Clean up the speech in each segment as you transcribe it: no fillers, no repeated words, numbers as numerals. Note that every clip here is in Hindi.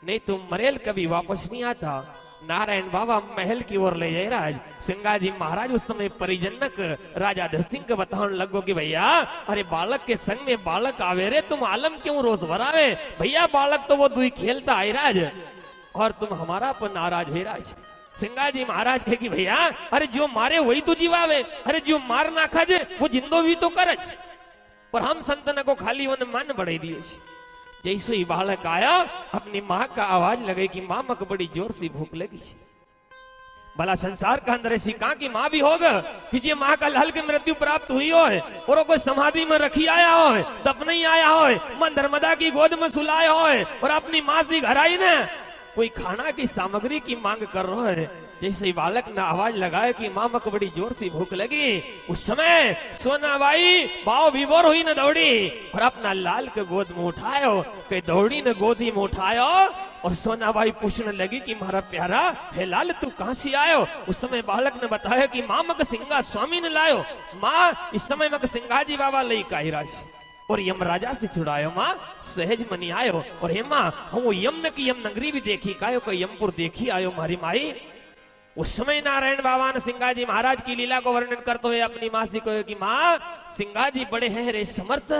नहीं तो मरेल कभी वापस नहीं आता। नारायण बाबा महल की ओर ले जाए राज। सिंगाजी महाराज उस समय परिजनक राजा धरसिंह को बताने लगो कि भैया अरे बालक के संग में बालक आवे रे, तुम आलम क्यों रोज भरावे भैया, बालक तो वो दुई खेलता है राज और तुम हमारा पर नाराज है राज। सिंगाजी महाराज कहे कि भैया अरे जो मारे वही तो जीवावे, अरे जो मार ना खाजे वो जिंदो भी तो करज, पर हम संतन को खाली वन मन बढ़ाई दिए। जैसे ही बालक आया अपनी माँ का आवाज लगे कि माँ मक बड़ी जोर से भूख लगी। भला संसार का अंदर ऐसी कहा की माँ भी होगा कि जे माँ का लाल की मृत्यु प्राप्त हुई हो और कोई समाधि में रखी आया हो, दफ नहीं आया हो, मन धर्मदा की गोद में सुलाया हो और अपनी माँ से घर आई ना कोई खाना की सामग्री की मांग कर रहा है। जैसे ही बालक ने आवाज लगाया कि माँ मक बड़ी जोर से भूख लगी, उस समय सोनाबाई बाव विभोर हुई न दौड़ी और अपना लाल के गोद में उठायो, के दौड़ी ने गोदी में उठायो और सोनाबाई पूछने लगी कि मारा प्यारा हे लाल तू कहां से आयो। उस समय बालक ने बताया कि माँ मक सिंगा स्वामी ने लायो, माँ इस समय मक सिंगा जी बाबा लई काई राशि और यम राजा से छुड़ायो, माँ सहज मनी आयो और हे माँ हम यम न की यम नगरी भी देखी कायो को यमपुर देखी आयो मारी माई। उस समय नारायण बाबा ने सिंगाजी महाराज की लीला को वर्णन करते हुए अपनी माँ से कहो कि माँ सिंगाजी बड़े हैं रे समर्थ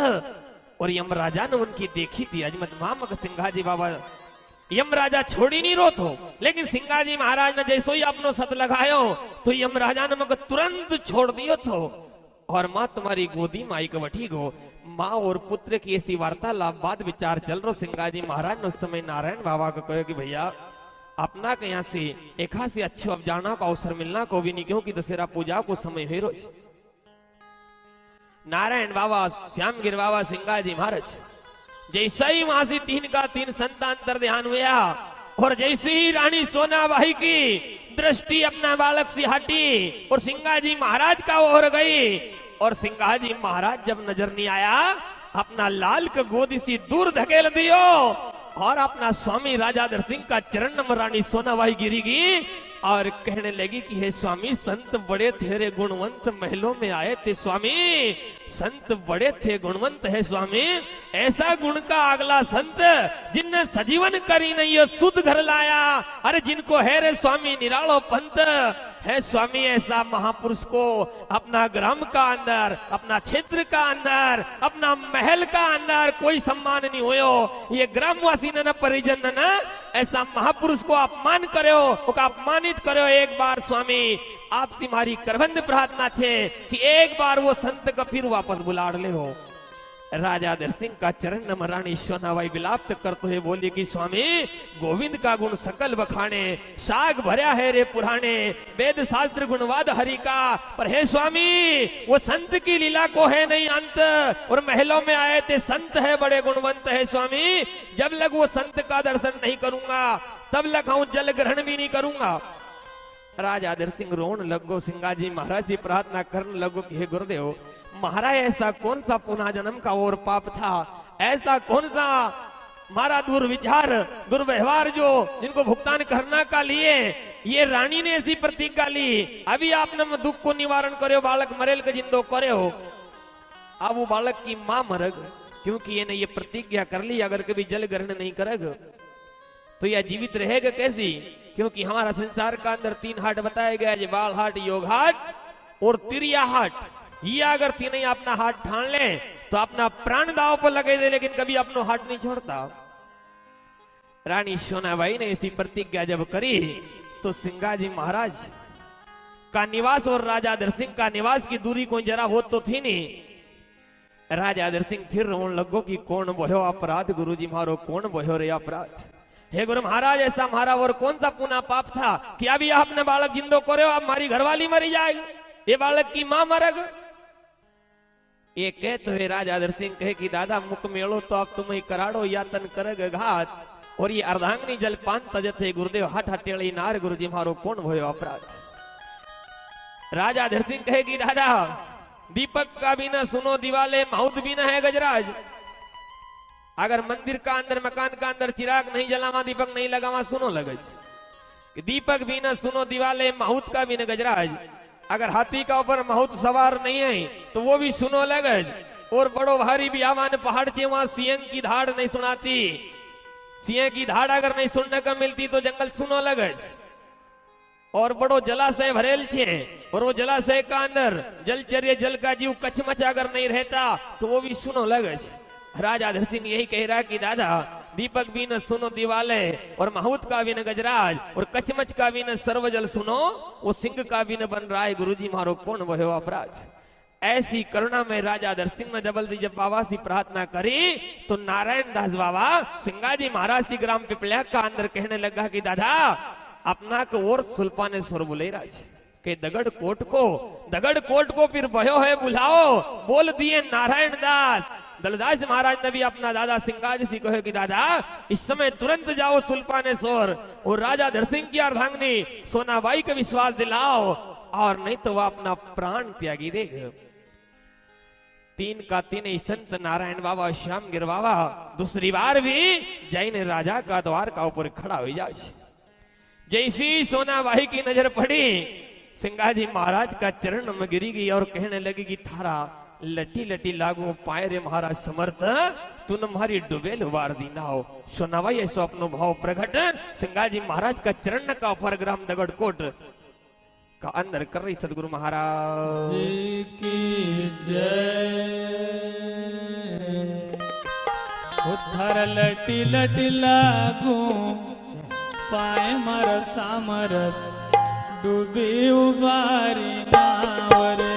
और यम राजा ने उनकी देखी थी अजमत माँ मग सिंगाजी बाबा यम राजा छोड़ी नहीं रो तो, लेकिन सिंगाजी महाराज ने जैसो ही अपनो सत लगायो तो यम राजा ने मग तुरंत छोड़ दियो तो और माँ तुम्हारी गोदी में आई कवठी गो। माँ और पुत्र की ऐसी वार्तालाप बाद विचार चल रहा। सिंगाजी महाराज ने उस समय नारायण बाबा को कहो कि भैया अपना के यहाँ से एक से अच्छो अब जाना का अवसर मिलना को भी नहीं, क्योंकि दशहरा पूजा को समय है रोज। नारायण बाबा श्याम गिर बाबा सिंगाजी महाराज जैसे ही वहां से 3 का 3 संतान तर ध्यान हुआ और जैसे ही रानी सोनाबाई की दृष्टि अपना बालक से हटी और सिंगाजी महाराज का ओर गई और सिंगाजी महाराज जब नजर नहीं आया अपना लाल का गोदी से दूर धकेल दियो और अपना स्वामी राजा धरसिंह का चरण नम रानी सोनाबाई गिरीगी और कहने लगी कि हे स्वामी संत बड़े थे रे गुणवंत, महलों में आए थे स्वामी संत बड़े थे गुणवंत है स्वामी, ऐसा गुण का अगला संत जिनने सजीवन करी नहीं शुद्ध घर लाया, अरे जिनको है रे स्वामी निरालो पंत है स्वामी, ऐसा महापुरुष को अपना ग्राम का अंदर अपना क्षेत्र का अंदर अपना महल का अंदर कोई सम्मान नहीं होयो। ये ग्रामवासी न परिजन न ऐसा महापुरुष को अपमान करो अपमानित करो। एक बार स्वामी आपसे हमारी करबंद प्रार्थना छे कि एक बार वो संत का फिर वापस बुला ले हो। राजा धरसिंह का चरण नम रानी सोनाबाई विलाप करते हुए बोली कि स्वामी गोविंद का गुण सकल बखाने, साग भरया है रे पुराने, वेद शास्त्र गुणवाद हरि का, पर हे स्वामी वो संत की लीला को है नहीं अंत और महलों में आए थे संत है बड़े गुणवंत है स्वामी, जब लग वो संत का दर्शन नहीं करूंगा तब लग हम जल ग्रहण भी नहीं करूंगा। राजा धरसिंह रोन लगो, सिंगाजी महाराज से प्रार्थना करने लगो कि हे गुरुदेव महाराज ऐसा कौन सा पुनः जन्म का और पाप था, ऐसा कौन सा हमारा दुर्विचार दुर्व्यवहार जो जिनको भुगतान करना का लिए ये रानी ने ऐसी प्रतिज्ञा ली, अभी आपने दुख को निवारण करे बालक मरेल के जिंदो करे हो। अब वो बालक की मां मरग क्योंकि ये प्रतिज्ञा कर ली अगर कभी जल ग्रहण नहीं करेगा तो यह जीवित रहेगा कैसी, क्योंकि हमारा संसार का अंदर 3 हाट बताया गया है, बाल हाट, योग हाट और तिरिया हाट। ये अगर तीनों अपना हाथ ठान ले तो अपना प्राण दाव पर लगे दे, लेकिन कभी अपनो हाथ नहीं छोड़ता। रानी सोनाबाई ने ऐसी प्रतिज्ञा जब करी तो सिंगाजी महाराज का निवास और राजा धरसिंह का निवास की दूरी कोई जरा हो तो थी नहीं। राजा धरसिंह फिर रोने लगो कि कौन भयो अपराध गुरुजी मारो, कौन भयो रे अपराध। हे गुरु महाराज ऐसा हमारा और कौन सा पुनः पाप था कि अभी आपने बालक जिंदो करे हो, अब हमारी घरवाली मरी जाएगी, ये बालक की मां मरग। ये कहते हुए राजा धरसिंह कहे कि दादा मुख मेलो तो आप तुम्हें कराड़ो यातन करग घात और ये अर्धांगनी जलपान तजते गुरुदेव हट हटेली नार गुरुजी मारो कौन भयो अपराध। राजा धरसिंह कहे कि दादा दीपक का भी ना सुनो दिवाले माउत भी ना है गजराज, अगर मंदिर का अंदर मकान का अंदर चिराग नहीं जलावा दीपक नहीं लगावा सुनो लगज, दीपक भी ना सुनो दिवाले माउत का भी ना गजराज, अगर हाथी का ऊपर माउत सवार नहीं है तो वो भी सुनो लगज, और बड़ो भारी भी आवान पहाड़ से वहां सियंग की धाड़ नहीं सुनाती। सिंह की धाड़ अगर नहीं सुनने को मिलती तो जंगल सुनो लगे और बड़ो जलाशय भरेल छे और वो जलाशय का अंदर जलचर्य जल का जीव कचमच अगर नहीं रहता तो वो भी सुनो लगे। राजा धरसिंह यही कह रहा कि दादा दीपक भी न सुनो दिवाले और माहूत का भी न गजराज और कचमच का भी न सर्वजल सुनो वो सिंह का भी न बन रहा है गुरुजी मारो कौन भयो अपराध। ऐसी करुणा में राजा दरसिंह ने डबल दी जब बाबा से प्रार्थना करी तो नारायण दास बाबा सिंगाजी महाराज की ग्राम पिपलिया का अंदर कहने लगा कि दादा अपना को और सुल्पा ने स्वर बोले राज के दगड़ कोट को फिर भयो है बुलाओ बोल दिए नारायण दास। दलदास महाराज ने भी अपना दादा सिंगाजी से कहे कि दादा इस समय तुरंत जाओ सुल्पा ने स्वर और राजा दरसिंह की अर्धांगनी सोनाबाई का विश्वास दिलाओ और नहीं तो वह अपना प्राण त्यागी देगा। तीन का तीन संत नारायण बाबा श्याम गिर बाबा दूसरी बार भी जैन राजा का द्वार का ऊपर खड़ा हो जाए। जैसी सोनाबाई की नजर पड़ी सिंगाजी महाराज का चरण में गिरी गई और कहने लगी कि थारा लटी लटी लागू पाए रे महाराज समर्थ तू हमारी डुबेल उबार दी ना हो। सोनाबाई ऐसा अपनो भाव प्रगट सिंगाजी महाराज का चरण का ऊपर ग्राम दगड़ कोट का अंदर कर रही सदगुरु महाराज की जय। उधर लटी लटी लागू पाए मर सामरत डूबी उबारी नावरे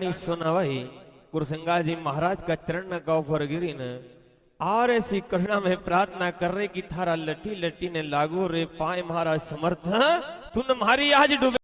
रानी सोनाबाई गुरु सिंगा जी महाराज का चरण का ऊपर गिरी न और ऐसी करुणा में प्रार्थना कर रहे कि थारा लटी लटी ने लागू रे पाए महाराज समर्थ तूने मारी आज डूबे